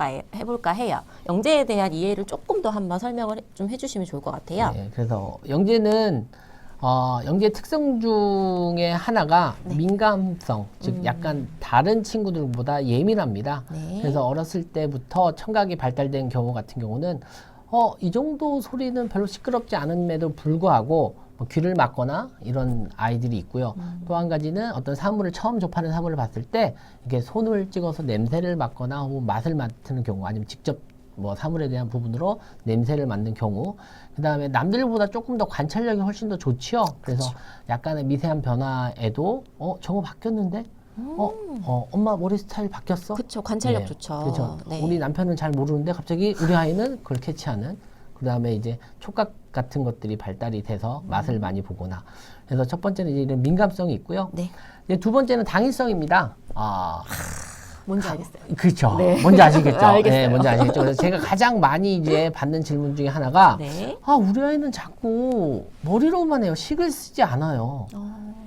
해볼까 해요. 영재에 대한 이해를 조금 더 한번 설명을 좀 해주시면 좋을 것 같아요. 네, 그래서 영재는 영재 특성 중에 하나가 네. 민감성, 즉 약간 다른 친구들보다 예민합니다. 네. 그래서 어렸을 때부터 청각이 발달된 경우 같은 경우는 이 정도 소리는 별로 시끄럽지 않음에도 불구하고 뭐 귀를 막거나 이런 아이들이 있고요. 또 한 가지는 어떤 사물을 처음 접하는 사물을 봤을 때 이렇게 손을 찍어서 냄새를 맡거나 혹은 맛을 맡는 경우, 아니면 직접 뭐 사물에 대한 부분으로 냄새를 맡는 경우, 그 다음에 남들보다 조금 더 관찰력이 훨씬 더 좋지요. 그래서 약간의 미세한 변화에도 저거 바뀌었는데 엄마 머리 스타일 바뀌었어? 그쵸, 관찰력 네, 좋죠. 그렇죠. 네. 우리 남편은 잘 모르는데 갑자기 우리 아이는 그걸 캐치하는. 그 다음에 이제 촉각 같은 것들이 발달이 돼서 맛을 많이 보거나. 그래서 첫 번째는 이제 이런 민감성이 있고요. 네. 이제 두 번째는 당위성입니다. 뭔지 알겠어요. 그렇죠. 네. 뭔지 아시겠죠? 알겠어요. 네, 뭔지 아시겠죠? 그래서 제가 가장 많이 이제 받는 질문 중에 하나가, 네. 우리 아이는 자꾸 머리로만 해요. 식을 쓰지 않아요.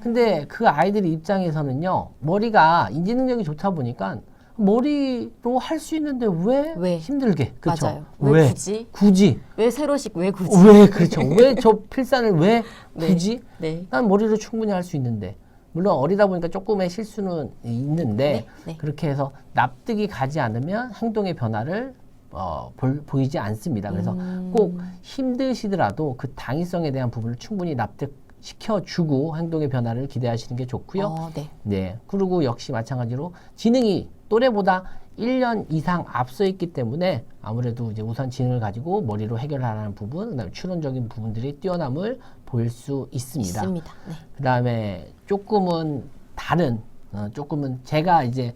근데 그 아이들 입장에서는요, 머리가 인지 능력이 좋다 보니까 머리로 할 수 있는데 왜 힘들게? 그렇죠? 맞아요. 왜 굳이? 왜 세로식 왜 굳이? 왜 그렇죠? 왜 저 필산을 왜 굳이? 네. 난 머리로 충분히 할 수 있는데. 물론 어리다 보니까 조금의 실수는 있는데 네. 그렇게 해서 납득이 가지 않으면 행동의 변화를 보이지 않습니다. 그래서 꼭 힘드시더라도 그 당위성에 대한 부분을 충분히 납득시켜주고 행동의 변화를 기대하시는 게 좋고요. 네. 네. 그리고 역시 마찬가지로 지능이 또래보다 1년 이상 앞서 있기 때문에 아무래도 이제 우선 지능을 가지고 머리로 해결하라는 부분, 그다음에 추론적인 부분들이 뛰어남을 보일 수 있습니다. 네. 그다음에 조금은 다른, 조금은 제가 이제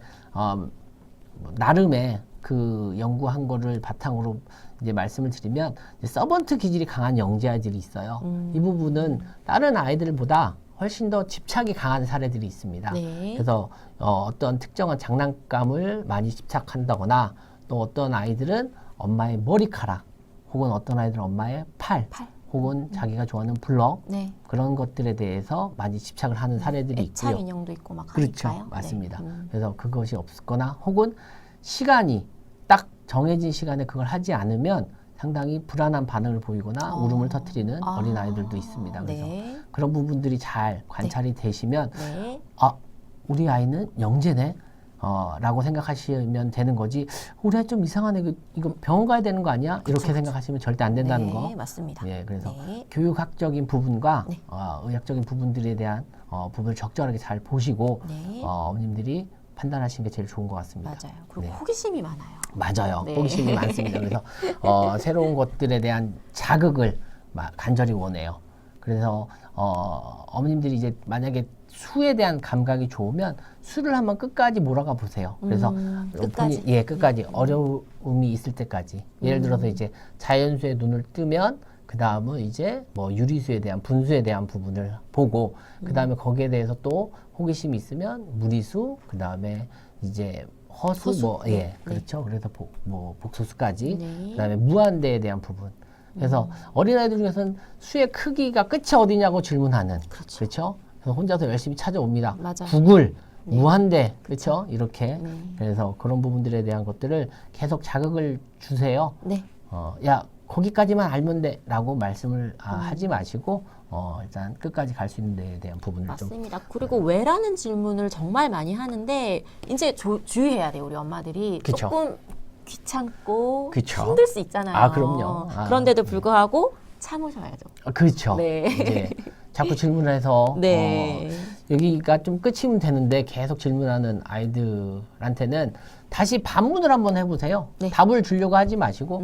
나름의 그 연구한 거를 바탕으로 이제 말씀을 드리면 이제 서번트 기질이 강한 영재 아이들이 있어요. 이 부분은 다른 아이들보다 훨씬 더 집착이 강한 사례들이 있습니다. 네. 그래서 어떤 특정한 장난감을 많이 집착한다거나, 또 어떤 아이들은 엄마의 머리카락, 혹은 어떤 아이들은 엄마의 팔. 혹은 자기가 좋아하는 블럭, 네. 그런 것들에 대해서 많이 집착을 하는 사례들이 애착 있고요. 인형도 있고 막 그렇죠. 하니까요. 맞습니다. 네. 그래서 그것이 없거나 혹은 시간이 딱 정해진 시간에 그걸 하지 않으면 상당히 불안한 반응을 보이거나 울음을 터뜨리는 어린 아이들도 있습니다. 그래서 네. 그런 부분들이 잘 관찰이 되시면 네. 우리 아이는 영재네 라고 생각하시면 되는 거지, 우리 아이 좀 이상하네, 이거 병원 가야 되는 거 아니야? 이렇게 생각하시면 절대 안 된다는 거. 맞습니다. 예, 그래서 네. 교육학적인 부분과 네. 의학적인 부분들에 대한 부분을 적절하게 잘 보시고 네. 어머님들이 판단하시는 게 제일 좋은 것 같습니다. 맞아요. 그리고 네. 호기심이 많아요. 맞아요. 네. 호기심이 많습니다. 그래서 새로운 것들에 대한 자극을 간절히 원해요. 그래서 어머님들이 이제 만약에 수에 대한 감각이 좋으면 수를 한번 끝까지 몰아가 보세요. 그래서 끝까지? 끝까지 어려움이 있을 때까지. 예를 들어서 이제 자연수에 눈을 뜨면 그 다음은 이제 뭐 유리수에 대한 분수에 대한 부분을 보고, 그 다음에 거기에 대해서 또 호기심이 있으면 무리수, 그 다음에 이제 허수, 그렇죠. 그래서 복소수까지, 네. 그 다음에 무한대에 대한 부분. 그래서 어린아이들 중에서는 수의 크기가 끝이 어디냐고 질문하는. 그렇죠. 그래서 혼자서 열심히 찾아옵니다. 맞아요. 구글, 무한대, 그렇죠. 이렇게. 네. 그래서 그런 부분들에 대한 것들을 계속 자극을 주세요. 네. 야, 거기까지만 알면 돼 라고 말씀을 하지 마시고 일단 끝까지 갈 수 있는 데에 대한 부분을 맞습니다. 그리고 왜라는 질문을 정말 많이 하는데 이제 주의해야 돼요. 우리 엄마들이 그쵸. 조금 귀찮고 그쵸. 힘들 수 있잖아요. 그럼요. 그런데도 불구하고 참으셔야죠. 그렇죠. 네. 이제 자꾸 질문을 해서 네. 여기가 좀 끝이면 되는데 계속 질문하는 아이들한테는 다시 반문을 한번 해보세요. 네. 답을 주려고 하지 마시고,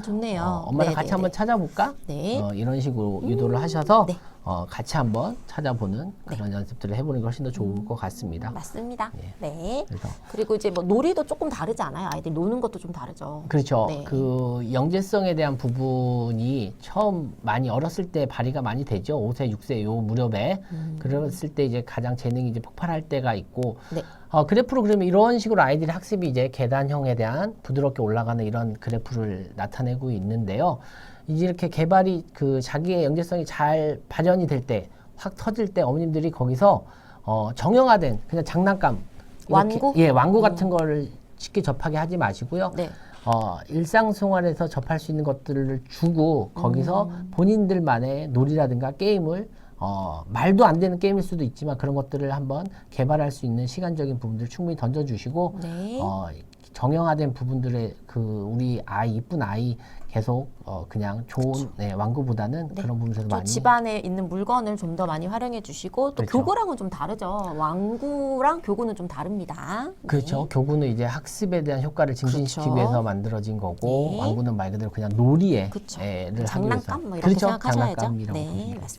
좋네요. 엄마랑 같이 한번 찾아볼까? 네. 이런 식으로 유도를 하셔서 네. 같이 한번 찾아보는 그런 연습들을 해보는 게 훨씬 더 좋을 것 같습니다. 맞습니다. 예. 네. 그래서 그리고 이제 뭐 놀이도 조금 다르지 않아요? 아이들 노는 것도 좀 다르죠. 그렇죠. 네. 그 영재성에 대한 부분이 처음 많이 어렸을 때 발휘가 많이 되죠. 5세, 6세 요 무렵에. 그랬을 때 이제 가장 재능이 이제 폭발할 때가 있고, 네. 그래프로 그러면 이런 식으로 아이들이 학습이 이제 계단형에 대한 부드럽게 올라가는 이런 그래프를 나타내고 있는데요. 이제 이렇게 개발이 자기의 영재성이 잘 발현이 될 때, 확 터질 때 어머님들이 거기서 정형화된 그냥 장난감, 완구? 예, 완구 같은 거를 쉽게 접하게 하지 마시고요. 네. 일상생활에서 접할 수 있는 것들을 주고 거기서 본인들만의 놀이라든가 게임을 말도 안 되는 게임일 수도 있지만 그런 것들을 한번 개발할 수 있는 시간적인 부분들 충분히 던져주시고 네. 정형화된 부분들의 우리 아이 이쁜 아이 계속 그냥 좋은 완구보다는 네. 그런 부분에서 또 많이 집안에 있는 물건을 좀 더 많이 활용해 주시고 또 그렇죠. 교구랑은 좀 다르죠. 왕구랑 교구는 좀 다릅니다. 그렇죠. 네. 교구는 이제 학습에 대한 효과를 증진시키기 그렇죠. 위해서 만들어진 거고 네. 왕구는 말 그대로 그냥 놀이를 그렇죠. 하기 위해서 장난감 뭐 이렇게 그렇죠. 생각하셔야죠. 장난감이라고 네, 보시면 맞습니다.